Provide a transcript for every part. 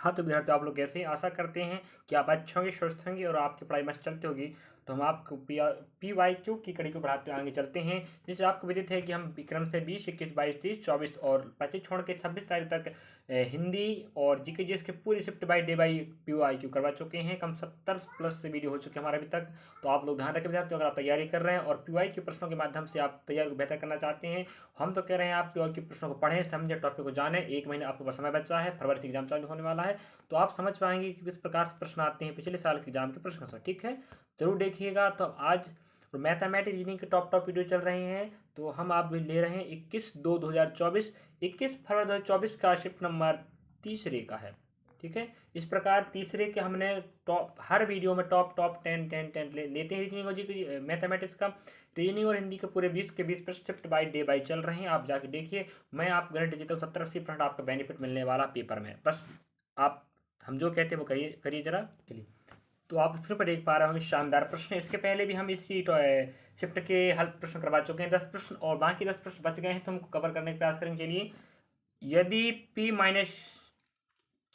हाँ तो विद्यार्थी आप लोग कैसे आशा करते हैं कि आप अच्छे होंगे, स्वस्थ होंगे और आपकी पढ़ाई मस्त चलती होगी। तो हम आपको PYQ की कड़ी को बढ़ाते हुए आगे चलते हैं। जिससे आपको विदित है कि हम क्रम से 20, 21, 22, 30, 24 और 25 छोड़ के 26 तारीख तक हिंदी और जीके जीएस के पूरी shift by day by PYQ करवा चुके हैं। कम 70+ वीडियो हो चुके हैं हमारे अभी तक। तो आप लोग ध्यान रखें विद्यार्थी, अगर आप तैयारी कर रहे हैं और PYQ प्रश्नों के माध्यम से आप तैयारी को बेहतर करना चाहते हैं, हम तो कह रहे हैं आप PYQ प्रश्नों को पढ़ें, समझें, टॉपिक को जानें। 1 महीने आपके पास समय बचा है, फरवरी से एग्जाम चालू होने वाला है। तो आप समझ पाएंगे कि किस प्रकार से प्रश्न आते हैं पिछले साल के एग्जाम के प्रश्न से। ठीक है, जरूर देखिएगा। तो आज मैथमेटिक्स रीजनिंग के टॉप वीडियो चल रहे हैं। तो हम आप ले रहे हैं 21/2/2024, 21 फरवरी 2024 का शिफ्ट नंबर तीसरे का है। ठीक है, इस प्रकार तीसरे के हमने टॉप हर वीडियो में टॉप 10 लेते हैं रीजनिंग और मैथमेटिक्स का। रीजनिंग और हिंदी के पूरे 20 के 20 प्रश्न शिफ्ट बाय डे बाय चल रहे हैं। आप जाके देखिए, मैं आप गारंटी देता हूँ 70-80% आपका बेनिफिट मिलने वाला पेपर में। बस आप हम जो कहते हैं वो करिए जरा। चलिए, तो आप स्क्रीन पर देख पा रहे होंगे शानदार प्रश्न। इसके पहले भी हम इसी शिफ्ट के हल प्रश्न करवा चुके हैं 10 प्रश्न, और बाकी 10 प्रश्न बच गए हैं तो हम कवर करने का प्रयास करेंगे। चलिए, यदि P माइनस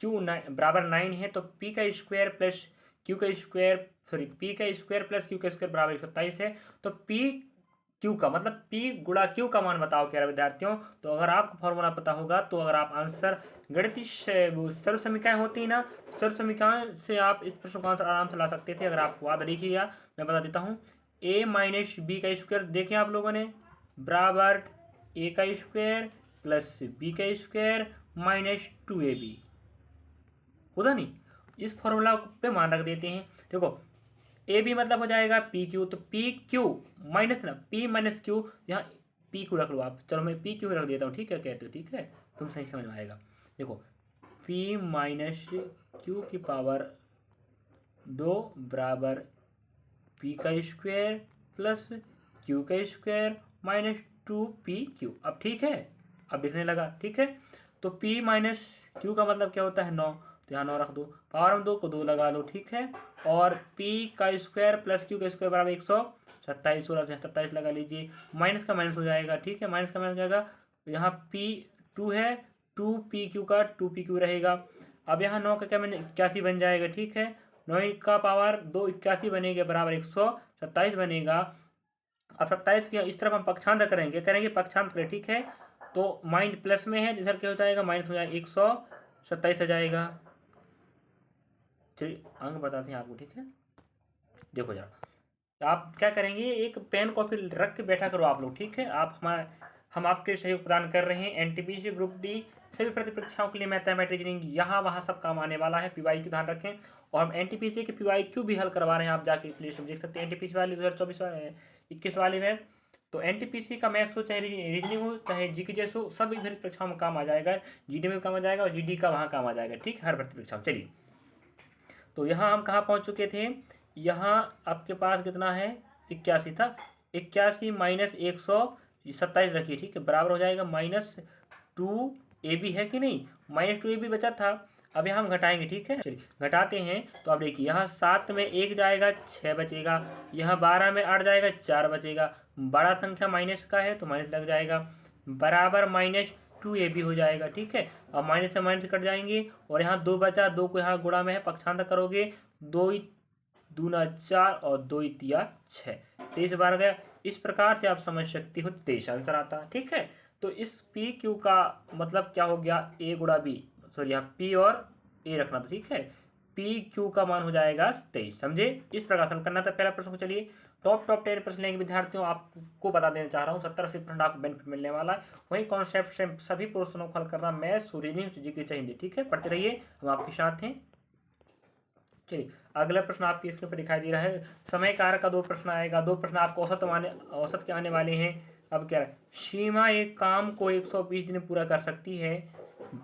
Q बराबर 9 है तो P का स्क्वायर प्लस Q का स्क्वायर P का स्क्वायर प्लस Q का स्क्वायर बराबर 127 है। तो P Q का मतलब P गुणा Q का मान बताओ कह रहे विद्यार्थियों। तो अगर आपको फॉर्मूला पता होगा तो अगर आप आंसर गणितीय सर्व समीकरण होती है ना, सर्व समीकरण से आप इस प्रश्न का आंसर आराम से ला सकते थे। अगर आपको याद देखिएगा, मैं बता देता हूँ। A माइनस B का स्क्वायर देखें आप लोगों ने, बराबर A का स्क्वायर प्लस B का स्क्वायर माइनस 2AB होता नहीं। इस फॉर्मूला पे मान रख देते हैं। देखो, ए बी मतलब हो जाएगा पी क्यू, तो पी क्यू माइनस ना पी माइनस क्यू, यहाँ पी क्यू रख लो आप। चलो मैं पी क्यू रख देता हूँ, ठीक है, कहते हो ठीक है, तुम सही समझ में आएगा। देखो, पी माइनस क्यू की पावर 2 बराबर पी का स्क्वायर प्लस क्यू का स्क्वायर माइनस 2PQ। अब ठीक है, अब दिखने लगा। ठीक है, तो P माइनस क्यू का मतलब क्या होता है 9, तो यहाँ 9 रख दो, पावर में 2 को 2 लगा लो। ठीक है, और P का स्क्वायर प्लस Q का स्क्वायर बराबर 127, 16 से 27 लगा लीजिए, माइनस का माइनस हो जाएगा। ठीक है, माइनस का माइनस हो जाएगा, यहाँ P 2 है, 2PQ का 2PQ रहेगा। अब यहाँ 9 का क्या मैंने 81 बन जाएगा। ठीक है, 9 का पावर 2 81 बनेगा, बराबर 127 बनेगा। अब 27 की इस तरफ हम पक्षांतर करेंगे पक्षांतर करें। ठीक है, तो माइंड प्लस में है, इधर क्या हो जाएगा, माइनस हो जाएगा, 127 हो जाएगा। चलिए अंक बताते हैं आपको। ठीक है, देखो जरा, आप क्या करेंगे, एक पेन कॉपी रख के बैठा करो आप लोग। ठीक है, हम आपके सहयोग प्रदान कर रहे हैं। NTPC ग्रुप डी सभी प्रतिपरीक्षाओं के लिए मैथमेटिक्स रीजनिंग यहाँ वहाँ सब काम आने वाला है। PYQ ध्यान रखें, और हम NTPC के PYQ भी हल करवा रहे हैं। आप जाके प्ले स्टोर देख सकते हैं NTPC वाले 2024 21 वाले में। तो NTPC का मैथ्स हो, चाहे रीजनिंग हो, चाहे जीके जैस हो, सभी भर्ती परीक्षाओं में काम आ जाएगा। GD में काम आ जाएगा और GD का वहाँ काम आ जाएगा। ठीक है, हर भर्ती परीक्षाओं। चलिए, तो यहाँ हम कहाँ पहुँच चुके थे, यहाँ आपके पास कितना है, 81 था, 81 माइनस 127 रखिए। ठीक है, बराबर हो जाएगा -2AB है कि नहीं, -2AB बचा था। अब यहाँ हम घटाएंगे। ठीक है, चलिए घटाते हैं। तो अब देखिए, यहाँ 7 में 1 जाएगा, 6 बचेगा, यहाँ 12 में 8 जाएगा, 4 बचेगा, बड़ा संख्या माइनस का है तो माइनस लग जाएगा, बराबर -2AB हो जाएगा। ठीक है, अब माइनस से माइनस कट जाएंगे, और यहाँ 2 बचा, 2 को यहाँ गुणा में है, पक्षांतर करोगे, 2 दूना 4 और 2 तिया 6, 23 बार गया। इस प्रकार से आप समझ सकते हो 23 आंसर आता है। ठीक है, तो इस PQ का मतलब क्या हो गया, A गुणा B, सॉरी यहाँ P और A रखना था। ठीक है, PQ का मान हो जाएगा 23। समझे, इस प्रकार से करना था पहला प्रश्न को। चलिए, टॉप 10 प्रश्न लेंगे विद्यार्थियों, आपको बता देना चाह रहा हूँ 70-80% आपको बेनिफिट मिलने वाला है। वही कॉन्सेप्ट से सभी प्रश्नों को हल करना, मैथ्स, रीजनिंग, जीके चाहिए। ठीक है, पढ़ते रहिए, हम आपके साथ हैं। चलिए, अगला प्रश्न आपकी स्क्रीन पर दिखाई दे रहा है। समय कारक का 2 प्रश्न आएगा, 2 प्रश्न आपको औसत के आने वाले हैं। अब क्या है, सीमा एक काम को 120 दिन पूरा कर सकती है,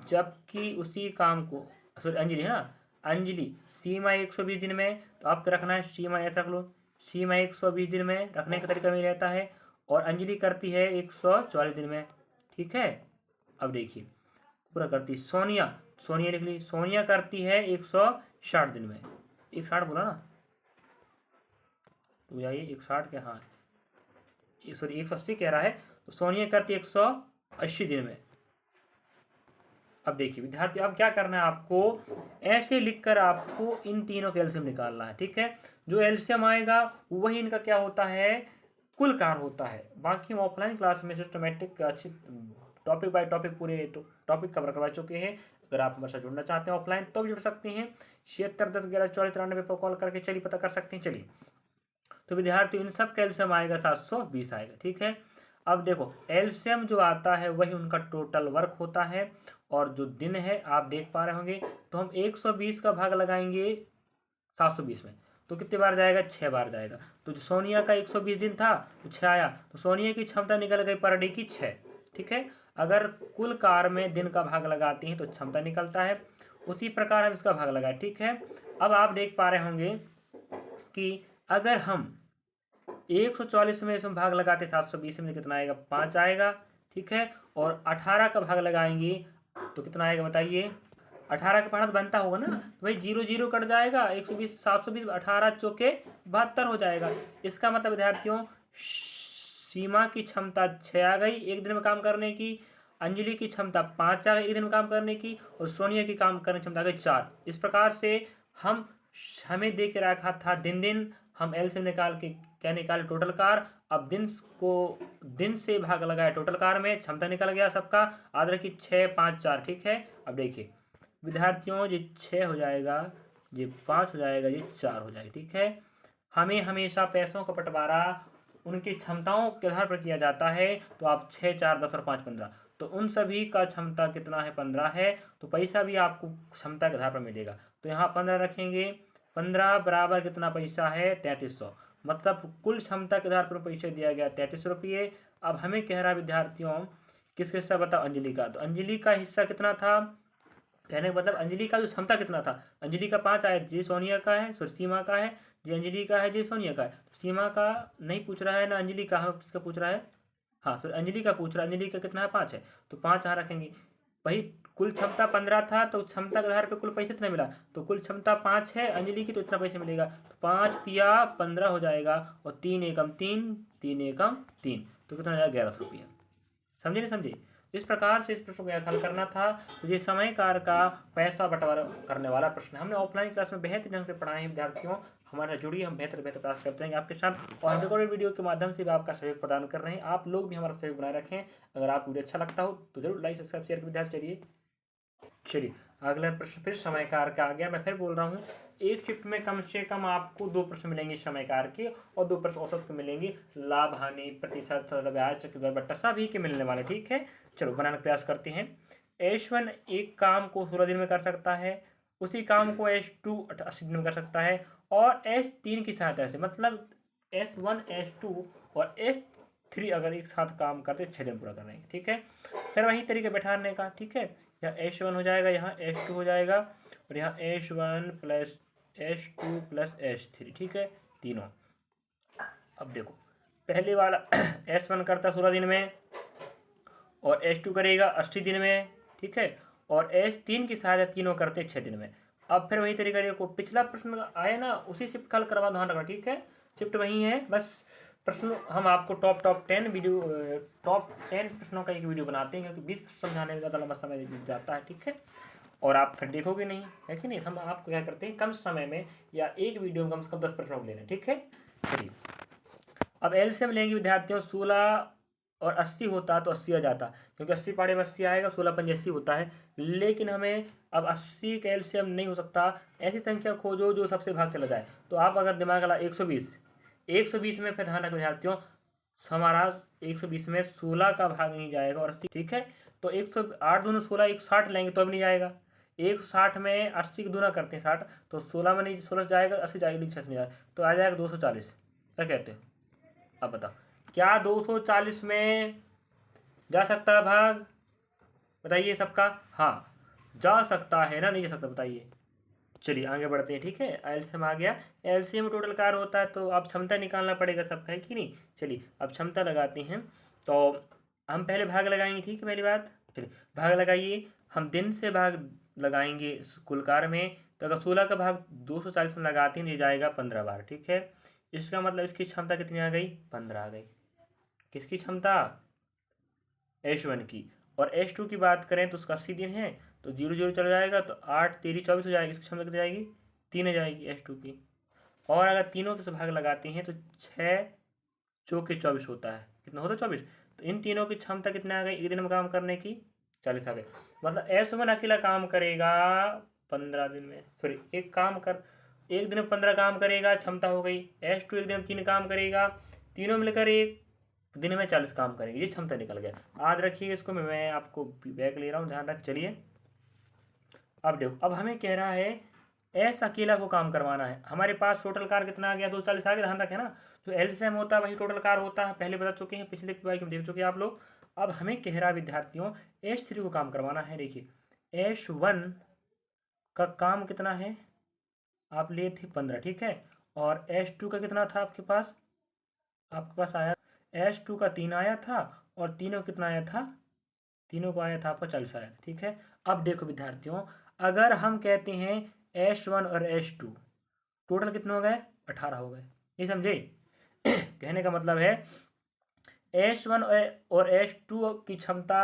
जबकि उसी काम को, सॉरी अंजलि है ना, अंजलि सीमा 120 दिन में, तो आपको रखना है सीमा ऐसा रख लो, सीमा 120 दिन में रखने का तरीका में रहता है, और अंजलि करती है 144 दिन में। ठीक है, अब देखिए पूरा करती सोनिया, सोनिया लिख ली, सोनिया करती है 160 दिन में, 160 बोला ना, तो जाइए 160 के, हाँ सॉरी 180 कह रहा है, तो सोनिया करती है 180 दिन में। अब देखिए विद्यार्थी, अब क्या करना है आपको, ऐसे लिखकर आपको इन तीनों का एलसीएम निकालना है। ठीक है, जो एलसीएम आएगा वही इनका क्या होता है, कुल कार होता है। बाकी हम ऑफलाइन क्लास में सिस्टमेटिक अच्छी टॉपिक बाय टॉपिक पूरे टॉपिक कवर करवा चुके हैं। अगर आप हमारे साथ जुड़ना चाहते हैं ऑफलाइन तो भी जुड़ सकते हैं। 76 10 11 44 93 पर कॉल करके चलिए पता कर सकते हैं। चलिए, तो विद्यार्थियों इन सब का एलसीएम आएगा 720 आएगा। ठीक है, अब देखो एलसीएम जो आता है वही उनका टोटल वर्क होता है, और जो दिन है आप देख पा रहे होंगे, तो हम 120 का भाग लगाएंगे 720 में, तो कितने बार जाएगा, 6 बार जाएगा। तो जो सोनिया का 120 दिन था तो 6 आया, तो सोनिया की क्षमता निकल गई पर डे की 6। ठीक है, अगर कुल कार में दिन का भाग लगाते हैं तो क्षमता निकलता है, उसी प्रकार हम इसका भाग लगाए। ठीक है, अब आप देख पा रहे होंगे कि अगर हम 140 में इसमें भाग लगाते 720 में कितना आएगा, 5 आएगा। ठीक है, और 18 का भाग लगाएंगे तो कितना आएगा बताइए, 18 का 5 बनता होगा ना, तो भाई 0 0 कट जाएगा, 120 720 18 चौके 72 हो जाएगा। इसका मतलब विद्यार्थियों सीमा की क्षमता 6 आ गई एक दिन में काम करने की, अंजलि की क्षमता 5 आ गई एक दिन में काम करने की, और सोनिया की काम करने की क्षमता आ गई 4। इस प्रकार से हमें दे के रखा था दिन, हम एल से निकाल के क्या निकाले, टोटल कार। अब दिन से भाग लगाया टोटल कार में, क्षमता निकल गया सबका, आदर की 6 5 4। ठीक है, अब देखिए विद्यार्थियों, ये 6 हो जाएगा, ये 5 हो जाएगा, ये 4 हो जाएगा। ठीक है, हमें हमेशा पैसों का बंटवारा उनकी क्षमताओं के आधार पर किया जाता है। तो आप 6 4 10 और 5 15, तो उन सभी का क्षमता कितना है, 15 है, तो पैसा भी आपको क्षमता के आधार पर मिलेगा। तो यहाँ 15 रखेंगे, 15 बराबर कितना पैसा है, 3300, मतलब कुल क्षमता के आधार पर पैसा दिया गया 33 रुपये। अब हमें कह रहा है विद्यार्थियों किस हिस्सा बताओ, अंजलि का। तो अंजलि का हिस्सा कितना था, कहने का मतलब अंजलि का जो क्षमता कितना था, अंजलि का 5 आया, जी सोनिया का है, सॉरी सीमा का है, जी अंजलि का है, जी सोनिया का है। तो सीमा का नहीं पूछ रहा है ना, अंजलि का, हाँ किसका पूछ रहा है, हाँ सॉरी अंजलि का पूछ रहा है। अंजलि का कितना है, 5 है, तो 5 यहाँ रखेंगे। भाई कुल क्षमता 15 था, तो क्षमता के आधार पर कुल पैसे कितना मिला, तो कुल क्षमता 5 है अंजलि की, तो इतना पैसे मिलेगा। तो 5 तिया 15 हो जाएगा, और 3 एकम 3, 3 एकम 3, तो कितना हो जाएगा, 1100 रुपया। समझे नहीं समझे, इस प्रकार से इस प्रश्न को हल करना था। तो ये समय कार का पैसा बंटवारा करने वाला प्रश्न हमने ऑफलाइन क्लास में बेहतर ढंग से पढ़ाए हैं विद्यार्थियों। हमारे जुड़ी हम बेहतर प्रयास करते हैं आपके साथ, और हम रिकॉर्डेड वीडियो के माध्यम से भी आपका सहयोग प्रदान कर रहे हैं। आप लोग भी हमारा सहयोग बनाए रखें। अगर आपको वीडियो अच्छा लगता हो तो जरूर लाइक सब्सक्राइब शेयर कर विद्यार्थी। चलिए अगला प्रश्न फिर समय कार का आ गया। मैं फिर बोल रहा हूँ, एक शिफ्ट में कम से कम आपको 2 प्रश्न मिलेंगे समय कार के, और 2 प्रश्न औसत के मिलेंगे, लाभ हानि प्रतिशत ब्याज चक्रवृद्धि बट्टा सभी के मिलने वाले। ठीक है, चलो बनाने का प्रयास करते हैं। H1 एक काम को 16 दिन में कर सकता है, उसी काम को H2 80 दिन में कर सकता है, और H3 की सहायता से, मतलब S1 S2 और S3 अगर एक साथ काम करते 6 दिन पूरा कर रहे हैं। ठीक है, फिर वही तरीके बैठाने का। ठीक है, यहाँ H1 हो जाएगा, यहाँ H2 हो जाएगा, और यहाँ H1 plus H2 plus H3। ठीक है, तीनों। अब देखो पहले वाला S1 करता 16 दिन में, और H2 करेगा 80 दिन में। ठीक है, और H3 की सहायता तीनों करते 6 दिन में। अब फिर वही तरीका देखो, पिछला प्रश्न आया ना, उसी शिफ्ट कल करवा ध्यान रखना। ठीक है, शिफ्ट वही है, बस प्रश्न हम आपको टॉप 10 वीडियो टॉप 10 प्रश्नों का एक वीडियो बनाते हैं, क्योंकि 20 प्रश्न समझाने में ज़्यादा लंबा समय लग जाता है। ठीक है, और आप फिर देखोगे नहीं, है कि नहीं। हम आपको क्या करते हैं, कम समय में या एक वीडियो में कम से कम 10 प्रश्नों को लेना। ठीक है, चलिए अब एलसीएम लेंगे विद्यार्थियों। 16 और 80 होता तो 80 आ जाता, क्योंकि 80 पाड़े में 80 आएगा, 16 पंजे 80 होता है। लेकिन हमें अब 80 का एलसीएम नहीं हो सकता, ऐसी संख्या खोजो जो सबसे भाग चला जाए। तो आप अगर दिमाग लगा 120 में, फिर ध्यान रखो विद्यार्थियों, हमारा 120 में 16 का भाग नहीं जाएगा और 80। ठीक है, तो 108 दूना 16, 160 लेंगे तो भी नहीं जाएगा। 160 में 80 की दूना करते हैं 60, तो 16 में नहीं, 16 जाएगा, 80 जाएगा, लेकिन 6 नहीं जाएगा, तो आ जाएगा 240। क्या कहते हो, अब बताओ क्या 240 में जा सकता है भाग, बताइए सबका, हाँ जा सकता है ना, नहीं जा सकता बताइए। चलिए आगे बढ़ते हैं। ठीक है, एलसीएम आ गया। एलसीएम में टोटल कार होता है, तो अब क्षमता निकालना पड़ेगा सबका, है कि नहीं। चलिए अब क्षमता लगाते हैं, तो हम पहले भाग लगाएंगे। ठीक है, पहली बात, चलिए भाग लगाइए। हम दिन से भाग लगाएंगे कुल कार में, तो अगर 16 का भाग 240 में लगाते हैं, ये जाएगा 15 बार। ठीक है, इसका मतलब इसकी क्षमता कितनी आ गई, 15 आ गई। किसकी क्षमता, H1 की। और H2 की बात करें तो उसका 80 दिन है, तो 0 0 चला जाएगा, तो 8 3 24 हो जाएगी। इसकी क्षमता कितनी जाएगी? 3 हो जाएगी H2 की। और अगर तीनों के से भाग लगाते हैं तो 6 चौके 24 होता है। कितना होता है? 24। तो इन तीनों की क्षमता कितना आ गई एक दिन में काम करने की? 40 आ गई। मतलब S1 अकेला काम करेगा 15 दिन में, सॉरी एक दिन में 15 काम करेगा, क्षमता हो गई। S2 एक दिन में 3 काम करेगा, तीनों मिलकर एक दिन में 40 काम करेंगे, ये क्षमता निकल गया। याद रखिए इसको, मैं आपको बैक ले रहा हूँ, ध्यान रख। चलिए अब देखो, अब हमें कह रहा है एस अकेला को काम करवाना है। हमारे पास टोटल कार कितना आ गया? 240 आ गया। ध्यान रखें ना, जो एलसीएम होता है वही टोटल कार होता है, पहले बता चुके हैं, पिछले पीवाई में देख चुके हैं आप लोग। अब हमें कह रहा है विद्यार्थियों H3 को काम करवाना है। देखिए H1 का काम कितना है? आप लिए थे 15, ठीक है। और H2 का कितना था आपके पास? आया H2 का 3 आया था, और तीनों कितना आया था? तीनों को आया था आपका 40 आया था, ठीक है। अब देखो विद्यार्थियों, अगर हम कहते हैं H1 और H2 टोटल कितने हो गए? 18 हो गए। ये समझे? कहने का मतलब है H1 और H2 की क्षमता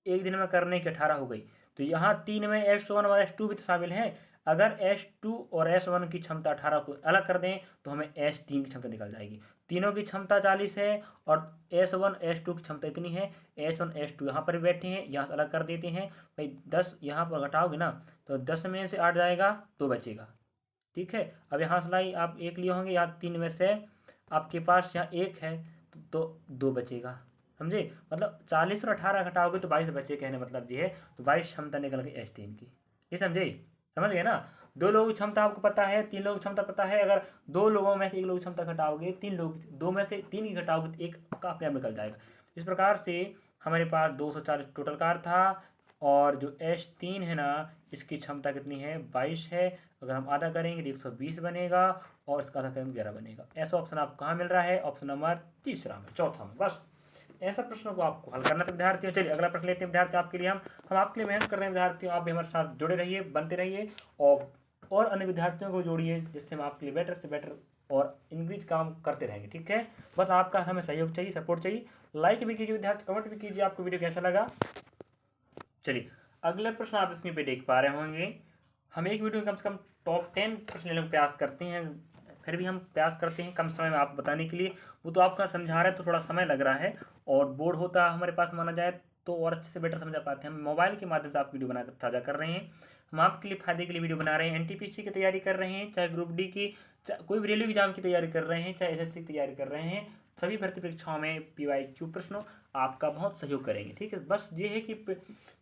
एक दिन में करने की 18 हो गई। तो यहाँ 3 में H1 और H2 भी तो शामिल हैं। अगर H2 और H1 की क्षमता 18 को अलग कर दें तो हमें H3 की क्षमता निकल जाएगी। तीनों की क्षमता 40 है, और S1 S2 की क्षमता इतनी है। H1 S2 यहाँ पर बैठे हैं, यहाँ से अलग कर देते हैं भाई। 10 यहाँ पर घटाओगे ना, तो 10 में से 8 जाएगा, 2 बचेगा, ठीक है। अब यहाँ से लाई आप 1 लिए होंगे, यहाँ 3 में से आपके पास यहाँ 1 है, तो 2 बचेगा, समझे? मतलब 40 और 18 घटाओगे तो 22 बचे, कहने मतलब ये है। तो 22 क्षमता निकल गई H3 की, ये समझे? समझ गए ना? 2 लोगों की क्षमता आपको पता है, 3 लोगों की क्षमता पता है। अगर 2 लोगों में से 1 लोग की क्षमता घटाओगे, 2 में से 3 की घटाओगे तो 1 का अपने आप निकल जाएगा। इस प्रकार से हमारे पास 240 टोटल कार था, और जो H3 है ना, इसकी क्षमता कितनी है? 22 है। अगर हम आधा करेंगे तो 120 बनेगा, और इसका आधा करेंगे 11 बनेगा। ऐसा ऑप्शन आपको कहाँ मिल रहा है? ऑप्शन नंबर तीसरा में, चौथा में। बस ऐसा प्रश्नों को आपको हल करना था विद्यार्थियों। चलिए अगला प्रश्न लेते हैं विद्यार्थी आपके लिए। हम आपके लिए मेहनत कर रहे हैं विद्यार्थियों, आप भी हमारे साथ जुड़े रहिए, बनते रहिए, और अन्य विद्यार्थियों को जोड़िए, जिससे हम आपके लिए बेटर से बेटर और इंक्रीज काम करते रहेंगे, ठीक है। बस आपका हमें सहयोग चाहिए, सपोर्ट चाहिए। लाइक भी कीजिए विद्यार्थी, कमेंट भी कीजिए आपको वीडियो कैसा लगा। चलिए अगला प्रश्न आप स्क्रीन पे देख पा रहे होंगे। हम एक वीडियो में कम से कम टॉप 10 प्रश्न लेने का प्रयास करते हैं, फिर भी हम प्रयास करते हैं कम समय में आपको बताने के लिए। वो तो आपका समझा रहे तो थोड़ा समय लग रहा है, और बोर्ड होता है हमारे पास माना जाए तो और अच्छे से बेटर समझा पाते हैं। हम मोबाइल के माध्यम से आप वीडियो बनाकर ताज़ा कर रहे हैं, हम आपके लिए फायदे के लिए वीडियो बना रहे हैं। एनटीपीसी की तैयारी कर रहे हैं, चाहे ग्रुप डी की, कोई भी रेलवे एग्जाम की तैयारी कर रहे हैं, चाहे एसएससी की तैयारी कर रहे हैं, सभी भर्ती परीक्षाओं में PYQ प्रश्नों आपका बहुत सहयोग करेंगे, ठीक है। बस ये है कि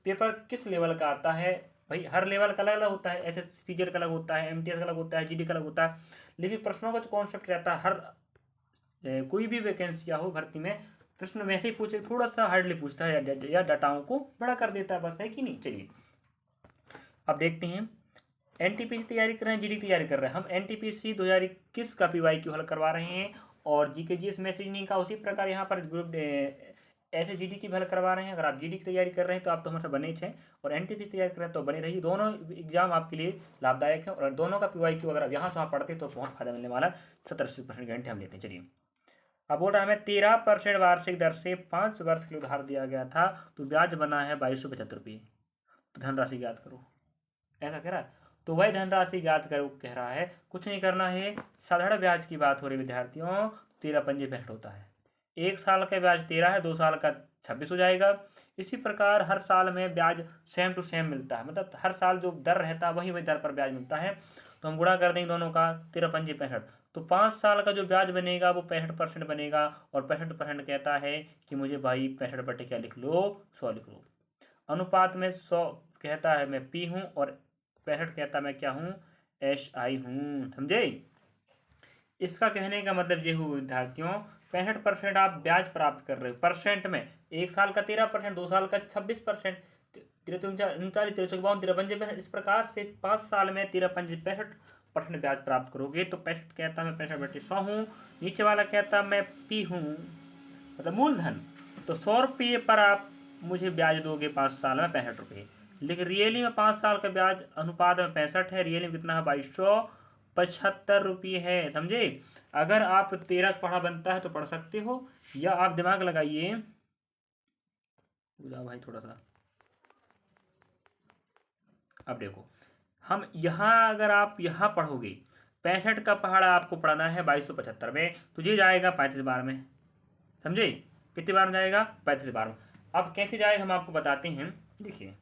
पेपर किस लेवल का आता है भाई, हर लेवल का अलग अलग होता है। एसएससी सीजीएल का अलग होता है, MTS का अलग होता है, जीडी का अलग होता है, लेकिन प्रश्नों का जो कॉन्सेप्ट रहता है, हर कोई भी वैकेंसी हो भर्ती में, प्रश्न वैसे ही पूछे, थोड़ा सा हार्डली पूछता है, या डाटाओं को बड़ा कर देता है, बस है कि नहीं। चलिए अब देखते हैं। एनटीपीसी तैयारी कर रहे हैं, जीडी तैयारी कर रहे हैं। हम एनटीपीसी 2021 का PYQ हल करवा रहे हैं, और जीके जीएस मैसेजिंग का उसी प्रकार यहाँ पर ग्रुप ऐसे जीडी की भी हल करवा रहे हैं। अगर आप जीडी की तैयारी कर रहे हैं तो आप तो हमारे साथ बने हैं, और एनटीपीसी तैयारी कर रहे हैं तो बने रहिए। दोनों एग्जाम आपके लिए लाभदायक है, और दोनों का PYQ अगर आप यहाँ से वहाँ पढ़ते तो बहुत फायदा मिलने वाला है। 70-80% गारंटी हम लेते हैं। चलिए अब बोल रहा है हमें 13% वार्षिक दर से 5 वर्ष के लिए उधार दिया गया था, तो ब्याज बना है 2275 रुपये। तो धनराशि ज्ञात करो, ऐसा कह रहा है। तो वही धनराशि ज्ञात करो कह रहा है, कुछ नहीं करना है। साधारण ब्याज की बात हो रही विद्यार्थियों, 13 पंजे 65 होता है। 1 साल का ब्याज 13 है, 2 साल का 26 हो जाएगा। इसी प्रकार हर साल में ब्याज सेम टू सेम मिलता है, मतलब हर साल जो दर रहता है वही दर पर ब्याज मिलता है। तो हम गुणा कर देंगे दोनों का, 13 पंजे 65। तो 5 साल का जो ब्याज बनेगा वो 65% बनेगा, और 65% कहता है कि मुझे भाई 65 बटे क्या लिख लो, 100 लिख लो। अनुपात में 100 कहता है मैं P हूँ, और 65 कहता मैं क्या हूँ, SI हूँ, समझे। इसका कहने का मतलब ये हुआ विद्यार्थियों, 65% आप ब्याज प्राप्त कर रहे हो परसेंट में। 1 साल का 13%, 2 साल का 26%, 39 53 53 इस प्रकार से 5 साल में 13 पंजे 65% ब्याज प्राप्त करोगे। तो 65 कहता मैं 65 बटे 100 हूँ, नीचे वाला कहता मैं P हूँ, मतलब मूलधन। तो 100 रुपये पर आप मुझे ब्याज दोगे 5 साल में 65 रुपये, लेकिन रियली में 5 साल का ब्याज अनुपात में 65 है, रियली में कितना है, 2275 रुपये है, समझे। अगर आप 13 पढ़ा बनता है तो पढ़ सकते हो, या आप दिमाग लगाइए, भाई थोड़ा सा अब देखो, हम यहाँ अगर आप यहाँ पढ़ोगे 65 का पहाड़ा आपको पढ़ना है 2275 में, तो ये जाएगा 35 बार में, समझे? कितनी बार में जाएगा? 35 बार में। अब कैसे जाएगा हम आपको बताते हैं। देखिए,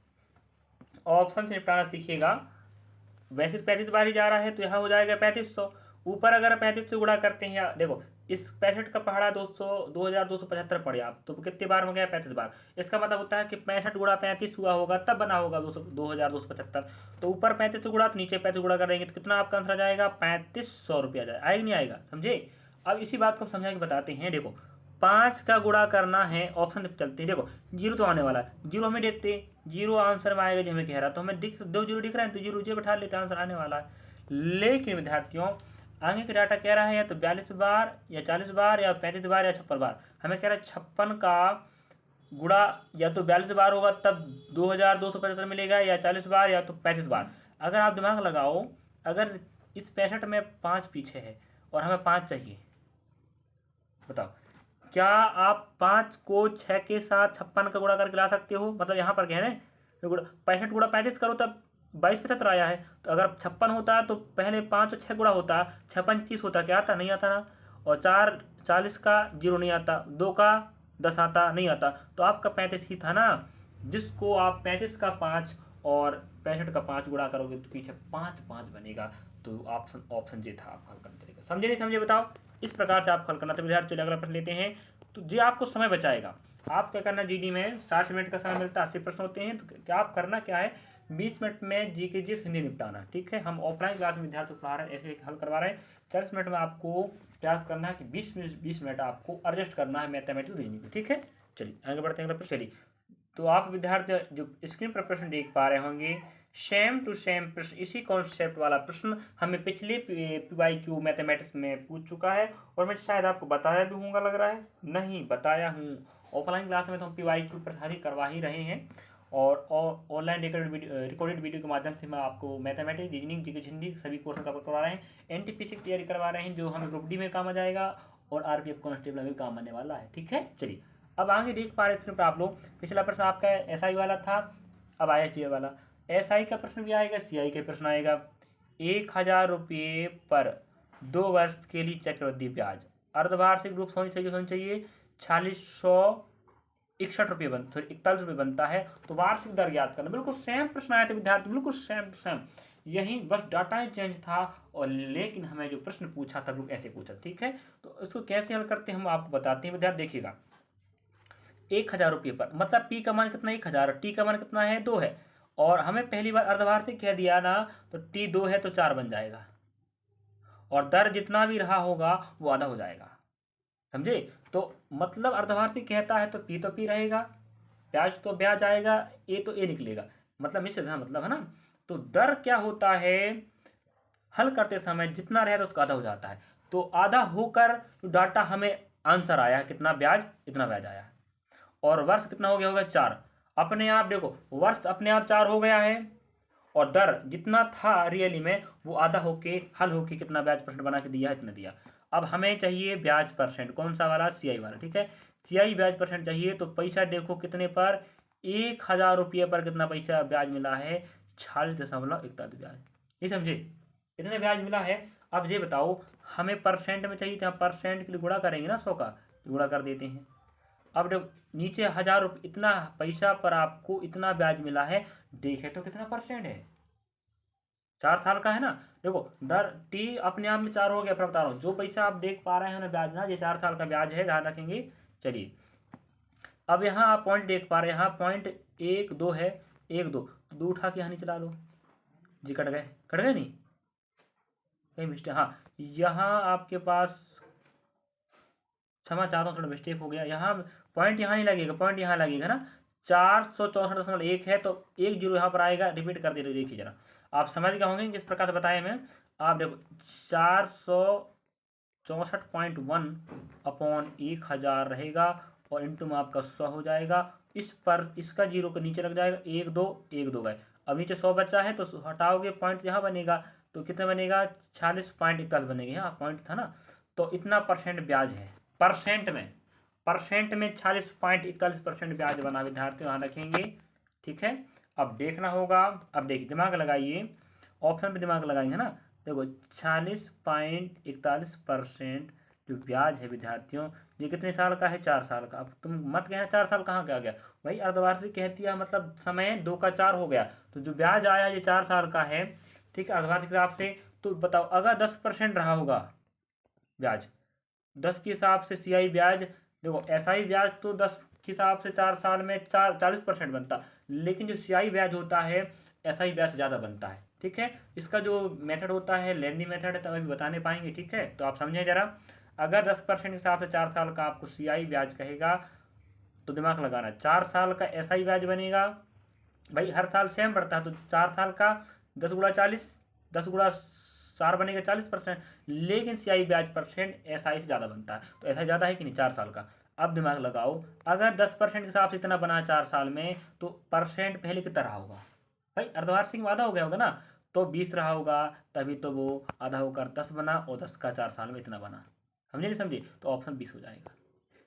ऑप्शन से निपटाना सीखिएगा। वैसे 35 बार ही जा रहा है तो यहाँ हो जाएगा 3500। ऊपर अगर 35 से गुणा करते हैं, या देखो इस 65 का पहाड़ा 2275 पड़े आप, तो कितने बार में गया? 35 बार। इसका मतलब होता है कि 65 गुणा 35 हुआ होगा, तब बना होगा 2275। तो ऊपर 35 से गुणा, तो नीचे 35 गुणा करेंगे तो कितना आपका आंसर आ जाएगा? 3500 रुपया जाएगा। आएगा नहीं आएगा? समझे? अब इसी बात को हम समझा के बताते हैं। देखो 5 का गुणा करना है, ऑप्शन पे चलते हैं। देखो जीरो तो आने वाला है, जीरो हमें देखते हैं, जीरो आंसर में आएगा जो हमें कह रहा, तो हमें दिख 2 जीरो दिख रहे हैं, तो जीरो बैठा लेते हैं, आंसर आने वाला है। लेकिन विद्यार्थियों, आगे का डाटा कह रहा है या तो 42 बार या 40 बार या 35 बार या 56 बार। हमें कह रहा है 56 का गुणा या तो 42 बार होगा तब 2275 मिलेगा, या 40 बार या तो 35 बार। अगर आप दिमाग लगाओ, अगर इस 65 में 5 पीछे है और हमें 5 चाहिए, बताओ क्या आप 5 को 6 के साथ 56 का गुणा करके ला सकते हो? मतलब यहाँ पर क्या है ना, 65 गुणा 35 करो तब 2275 आया है। तो अगर 56 होता तो पहले 5 और 6 गुणा होता, 6 5 30 होता, क्या आता? नहीं आता ना। और 4 40 का जीरो नहीं आता, 2 का 10 आता, नहीं आता। तो आपका 35 ही था ना, जिसको आप 35 का 5 और 65 का 5 गुणा करोगे तो पीछे 5 5 बनेगा। तो ऑप्शन ऑप्शन जे था आपका हल करने तरीका। समझे नहीं समझे बताओ? इस प्रकार से आप हल करना। तो विद्यार्थी अगला प्रश्न लेते हैं। तो ये आपको समय बचाएगा। आप क्या करना, जीडी में 60 मिनट का समय मिलता है, 80 प्रश्न होते हैं। तो क्या आप करना क्या है, 20 मिनट में जी के जीएस हिंदी निपटाना। ठीक है, हम ऑफलाइन क्लास में विद्यार्थी को पढ़ा रहे हैं, ऐसे हल करवा रहे हैं। 40 मिनट में आपको प्रयास करना है कि 20 मिनट आपको एडजस्ट करना है मैथमेटिक्स रीजनिंग में। ठीक है, चलिए आगे बढ़ते हैं अगला प्रश्न। चलिए, तो आप विद्यार्थी जो स्क्रीन पर प्रश्न देख पा रहे होंगे, सेम टू सेम प्रश्न, इसी कॉन्सेप्ट वाला प्रश्न हमें पिछले PYQ मैथमेटिक्स में पूछ चुका है, और मैं शायद आपको बताया भी होगा, लग रहा है नहीं बताया हूँ। ऑफलाइन क्लास में तो हम PYQ प्रश्न ही करवा ही रहे हैं, और ऑनलाइन रिकॉर्डेड वीडियो के माध्यम से हम आपको मैथमेटिक्स रीजनिंग जीके हिंदी सभी कोर्स कवर करवा रहे हैं। NTPC की तैयारी करवा रहे हैं, जो हमें ग्रुप डी में काम आ जाएगा और RPF कांस्टेबल में भी काम आने वाला है। ठीक है, चलिए अब आगे देख पा रहे स्क्रीन पर आप लोग। पिछला प्रश्न आपका SI वाला था, अब आया CI वाला। SI का प्रश्न भी आएगा, CI के प्रश्न आएगा। 1000 रुपये पर 2 वर्ष के लिए चक्रवृद्धि ब्याज अर्धवार्षिक रूप से होनी चाहिए 4661 रुपये 41 रुपये बनता है। तो वार्षिक दर याद करना। बिल्कुल सेम प्रश्न आए थे विद्यार्थी, बिल्कुल सेम सेम, यही बस डाटा ही चेंज था, और लेकिन हमें जो प्रश्न पूछा था लोग ऐसे पूछा। ठीक है, तो इसको कैसे हल करते हैं हम आपको बताते हैं विद्यार्थी। देखिएगा 1000 रुपये पर, मतलब पी का मान कितना 1000, टी का मान कितना है 2 है, और हमें पहली बार अर्धवार्षिक कह दिया ना, तो टी 2 है तो 4 बन जाएगा, और दर जितना भी रहा होगा वो आधा हो जाएगा। समझे? तो मतलब अर्धवार्षिक कहता है तो पी रहेगा, ब्याज तो ब्याज आएगा, ए तो ए निकलेगा, मतलब मिश्र धन मतलब है ना। तो दर क्या होता है, हल करते समय जितना रहे तो उसका आधा हो जाता है। तो आधा होकर तो डाटा हमें आंसर आया कितना ब्याज, इतना ब्याज आया। और वर्ष कितना हो गया होगा 4। अपने आप देखो वर्ष अपने आप 4 हो गया है, और दर जितना था रियली में वो आधा होके हल होके कितना ब्याज परसेंट बना के दिया, इतना दिया। अब हमें चाहिए ब्याज परसेंट, कौन सा वाला, CI वाला। ठीक है, CI ब्याज परसेंट चाहिए। तो पैसा देखो कितने पर, 1000 रुपये पर कितना पैसा ब्याज मिला है, 46.41 ब्याज। ये समझे, इतने ब्याज मिला है। अब ये बताओ हमें परसेंट में चाहिए था, परसेंट के लिए गुणा करेंगे ना 100 का, गुणा कर देते हैं। अब देखो नीचे 1000 रुपये, इतना पैसा पर आपको इतना ब्याज मिला है, देखे तो कितना परसेंट है, 4 साल का है ना। देखो दर टी अपने आप में 4 हो गया, फिर बता रहा हूँ जो पैसा आप देख पा रहे हैं ना ब्याज ना, ये 4 साल का ब्याज है, ध्यान रखेंगे। चलिए अब यहाँ आप पॉइंट देख पा रहे हैं, यहाँ पॉइंट 1 2 है, 1 2, 2 उठा के यहाँ नीचे चला लो जी, कट गए नहीं, कहीं मिस्टेक, हाँ यहाँ आपके पास, क्षमा चाहता हूँ थोड़ा मिस्टेक हो गया, यहाँ पॉइंट यहाँ नहीं लगेगा, पॉइंट यहाँ लगेगा ना, 464.1 है, तो 1 जीरो यहाँ पर आएगा, रिपीट कर दे रहे, देखिए जरा आप समझ गए होंगे किस प्रकार से बताया मैं। आप देखो 464.1 अपॉन 1000 रहेगा, और इंटू में आपका 100 हो जाएगा। इस पर इसका जीरो के नीचे लग जाएगा, 1 2 1 2 गए। अब नीचे 100 बचा है तो हटाओगे, पॉइंट यहाँ बनेगा, तो कितना बनेगा 46.41 बनेगा, यहाँ पॉइंट था ना। तो इतना परसेंट ब्याज है, परसेंट में 46.41% ब्याज बना, विद्यार्थी ध्यान रखेंगे। ठीक है, अब देखना होगा, अब देखिए दिमाग लगाइए, ऑप्शन पे दिमाग लगाएंगे ना, देखो 46.41% जो ब्याज है विद्यार्थियों, ये कितने साल का है, 4 साल का। अब तुम मत कहना 4 साल कहाँ का आ गया भाई, अर्धवार्षिक कहती है मतलब समय 2 का 4 हो गया, तो जो ब्याज आया ये 4 साल का है, ठीक है, अर्धवार्षिक हिसाब से। तो बताओ अगर 10% रहा होगा ब्याज, 10 के हिसाब से सीआई ब्याज, देखो एसआई ब्याज तो 10 के हिसाब से 4 साल में 40% बनता, लेकिन जो सीआई ब्याज होता है एसआई ब्याज ज़्यादा बनता है, ठीक है। इसका जो मेथड होता है लेंदी मेथड है, तो अभी बताने पाएंगे, ठीक है। तो आप समझें ज़रा, अगर 10% के हिसाब से 4 साल का आपको सीआई ब्याज कहेगा, तो दिमाग लगाना 4 साल का एसआई ब्याज बनेगा, भाई हर साल सेम बढ़ता है, तो 4 साल का 10 × 40, 10 × 4 बनेगा 40%, लेकिन सीआई ब्याज परसेंट एसआई से ज़्यादा बनता है, तो ऐसा ज़्यादा है कि नहीं 4 साल का। अब दिमाग लगाओ, अगर 10% के हिसाब से इतना बना 4 साल में, तो परसेंट पहले कितना रहा होगा भाई, अर्धवार्षिक में आधा हो गया होगा ना, तो 20 रहा होगा, तभी तो वो आधा होकर 10 बना, और 10 का 4 साल में इतना बना, समझे नहीं समझे, तो ऑप्शन 20 हो जाएगा।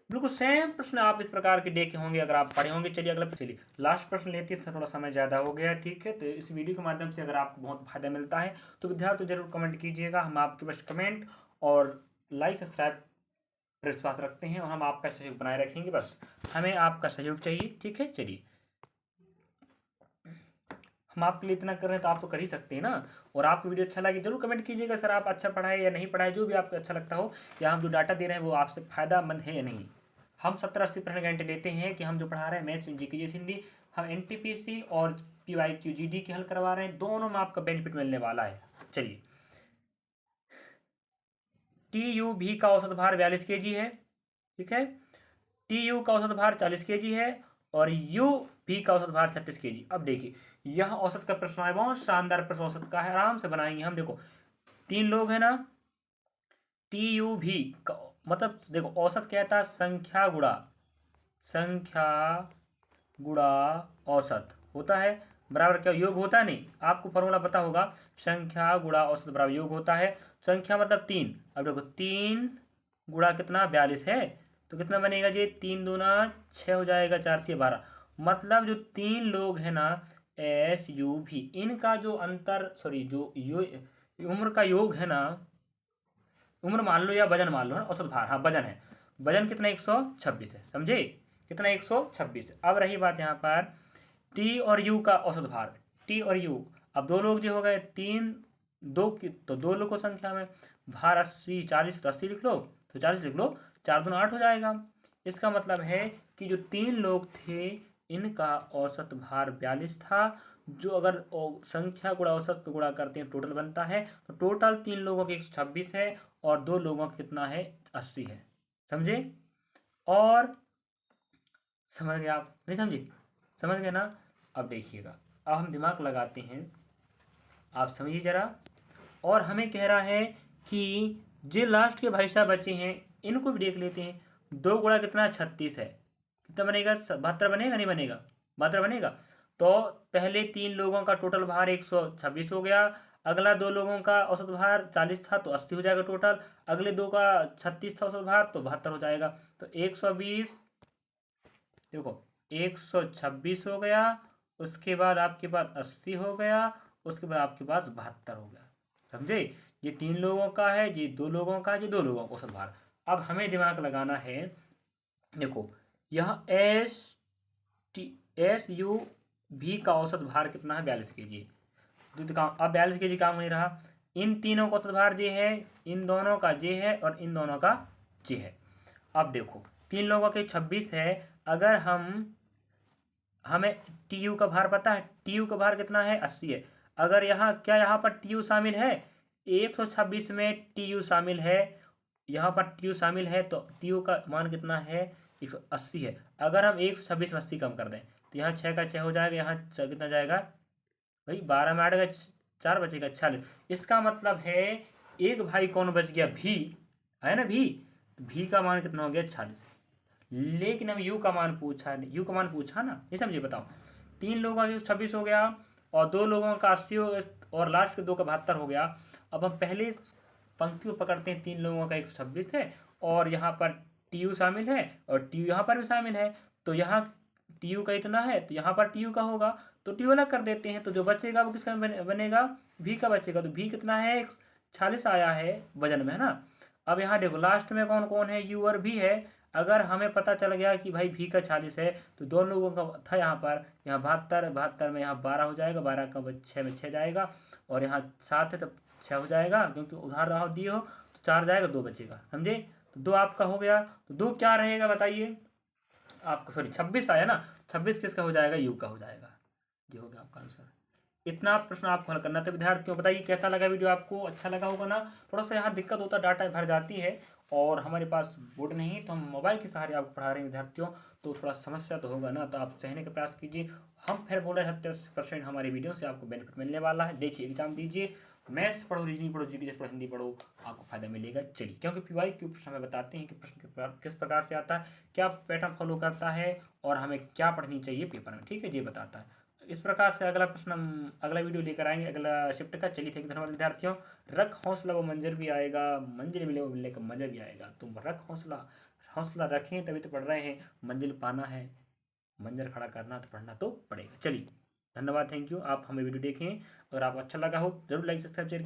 बिल्कुल सेम प्रश्न आप इस प्रकार के देखे होंगे अगर आप पढ़े होंगे। चलिए अगला, चलिए लास्ट प्रश्न लेते हैं, थोड़ा समय ज़्यादा हो गया, ठीक है। तो इस वीडियो के माध्यम से अगर आपको बहुत फायदा मिलता है तो विद्यार्थी जरूर कमेंट कीजिएगा, हम आपके बस कमेंट और लाइक सब्सक्राइब पर विश्वास रखते हैं, और हम आपका सहयोग बनाए रखेंगे, बस हमें आपका सहयोग चाहिए, ठीक है। चलिए हम आपके लिए इतना कर रहे हैं तो आप तो कर ही सकते हैं ना। और आपको वीडियो अच्छा लगे जरूर कमेंट कीजिएगा, सर आप अच्छा पढ़ाए या नहीं पढ़ाए, जो भी आपको अच्छा लगता हो, या हम जो डाटा दे रहे हैं वो आपसे फायदामंद है या नहीं। हम 70-80% गारंटी देते हैं कि हम जो पढ़ा रहे हैं मैथ्स, जीके, हिंदी, हम एनटीपीसी और पीवाईक्यू जीडी के हल करवा रहे हैं, दोनों में आपका बेनिफिट मिलने वाला है। चलिए, TUV का औसत भार 42 kg है, ठीक है। TU का औसत भार 40 kg है, और UV का औसत भार 36 kg। अब देखिए यह औसत का प्रश्न है, बहुत शानदार प्रश्न औसत का है, आराम से बनाएंगे हम। देखो 3 लोग हैं ना, TUV का मतलब देखो औसत क्या था, संख्या गुणा औसत होता है, बराबर क्या योग होता है, नहीं आपको फॉर्मूला पता होगा, संख्या गुणा औसत बराबर योग होता है। संख्या मतलब 3, अब देखो 3 गुणा कितना 42 है, तो कितना बनेगा जी, 3 दूना 6 हो जाएगा, 4 3 12, मतलब जो 3 लोग हैं ना SUV, इनका जो अंतर, सॉरी जो उम्र का योग है ना, उम्र मान लो या वजन मान लो ना, औसत भार, हाँ वजन है, वजन कितना 126 है, समझे कितना 126। अब रही बात यहाँ पर टी और यू का औसत भार, टी और यू, अब 2 लोग जो हो गए, 3 2 की, तो 2 लोग को संख्या में भार 80 40, तो 80 लिख लो, तो 40 लिख लो, 4 दूना 8 हो जाएगा। इसका मतलब है कि जो 3 लोग थे इनका औसत भार 42 था, जो अगर संख्या गुणा औसत को गुणा करते हैं टोटल बनता है, तो टोटल 3 लोगों के 126 है, और 2 लोगों का कितना है 80 है, समझे। और समझ गए आप, नहीं समझे, समझ गए ना। अब देखिएगा, अब हम दिमाग लगाते हैं, आप समझिए जरा। और हमें कह रहा है कि जो लास्ट के भाई साहब बचे हैं इनको भी देख लेते हैं, 2 गुणा कितना 36 है, कितना बनेगा 72 बनेगा, नहीं बनेगा 72 बनेगा। तो पहले 3 लोगों का टोटल भार 126 हो गया, अगला 2 लोगों का औसत भार 40 था तो 80 हो जाएगा टोटल, अगले 2 का 36 था औसत भार तो 72 हो जाएगा, तो 120, देखो 126 हो गया, उसके बाद आपके पास 80 हो गया, उसके बाद आपके पास 72 हो गया, समझे। ये 3 लोगों का है, ये 2 लोगों का, ये 2 लोगों का औसत भार। अब हमें दिमाग लगाना है, देखो यहाँ SUV का औसत भार कितना है 42 kg, तो काम अब 42 kg काम नहीं रहा, इन तीनों का औसत भार जे है, इन दोनों का जे है, और इन दोनों का जे है। अब देखो 3 लोगों के 26 है, अगर हमें TU का भार पता है, TU का भार कितना है 80 है, अगर यहाँ क्या यहाँ पर TU शामिल है, 126 में TU शामिल है, यहाँ पर TU शामिल है, तो TU का मान कितना है 180 है। अगर हम 126 में 80 कम कर दें तो यहाँ 6 का 6 हो जाएगा, यहाँ कितना जाएगा भाई 12 में 8 का 4 बचेगा 46। इसका मतलब है एक भाई कौन बच गया, भी है ना, भी का मान कितना हो गया 46, लेकिन हम यू का मान पूछा, यू का मान पूछा ना, ये समझिए। बताओ 3 लोगों का 26 हो गया, और 2 लोगों का 80 हो, और लास्ट के 2 का 72 हो गया। अब हम पहले पंक्ति को पकड़ते हैं, 3 लोगों का 126 है, और यहाँ पर TU शामिल है, और TU यहाँ पर भी शामिल है, तो यहाँ TU का इतना है तो यहाँ पर TU का होगा, तो टी वाला कर देते हैं, तो जो बचेगा वो किसका बनेगा, भी का बचेगा। तो भी कितना है, 46 आया है वजन में, है ना। अब यहाँ देखो लास्ट में कौन कौन है, यू और भी है। अगर हमें पता चल गया कि भाई भी का 46 है, तो दोनों लोगों का था यहाँ पर, यहाँ 72, 72 में यहाँ 12 हो जाएगा, 12 का 6 में 6 जाएगा, और यहाँ 7 है तो 6 हो जाएगा, क्योंकि उधार रहा दिए हो, तो 4 जाएगा, 2 बचेगा, समझे। तो 2 आपका हो गया, तो 2 क्या रहेगा बताइए आपका, सॉरी 26 आया ना, 26 किसका हो जाएगा, यू का हो जाएगा। ये हो गया आपका आंसर। इतना प्रश्न आपको हल करना था विद्यार्थियों। बताइए कैसा लगा वीडियो, आपको अच्छा लगा होगा ना। थोड़ा सा यहाँ दिक्कत होता है, डाटा भर जाती है, और हमारे पास बोर्ड नहीं है, तो हम मोबाइल के सहारे आपको पढ़ा रहे हैं विद्यार्थियों, तो थोड़ा समस्या तो होगा ना, तो आप सहने का प्रयास कीजिए। हम फिर बोल रहे हैं 70% हमारी वीडियो से आपको बेनिफिट मिलने वाला है। देखिए एग्जाम दीजिए, मैथ्स पढ़ो, रीजनिंग पढ़ो, जीके पढ़ो, हिंदी पढ़ो, आपको फायदा मिलेगा। चलिए, क्योंकि पीवाई क्यू प्रश्न हमें बताते हैं कि प्रश्न किस प्रकार से आता है, क्या पैटर्न फॉलो करता है, और हमें क्या पढ़नी चाहिए पेपर में, ठीक है, ये बताता है। इस प्रकार से अगला प्रश्न हम अगला वीडियो लेकर आएंगे, अगला शिफ्ट का। चलिए थैंक यू, धन्यवाद विद्यार्थियों। रख हौसला, वो मंजर भी आएगा, मंजिल मिले वो मिलने का मजा भी आएगा। तुम रख हौसला, हौसला रखें तभी तो पढ़ रहे हैं, मंजिल पाना है, मंजर खड़ा करना, तो पढ़ना तो पड़ेगा। चलिए धन्यवाद, थैंक यू। आप हमें वीडियो देखें, अगर आपको अच्छा लगा हो जरूर लाइक सब्सक्राइब शेयर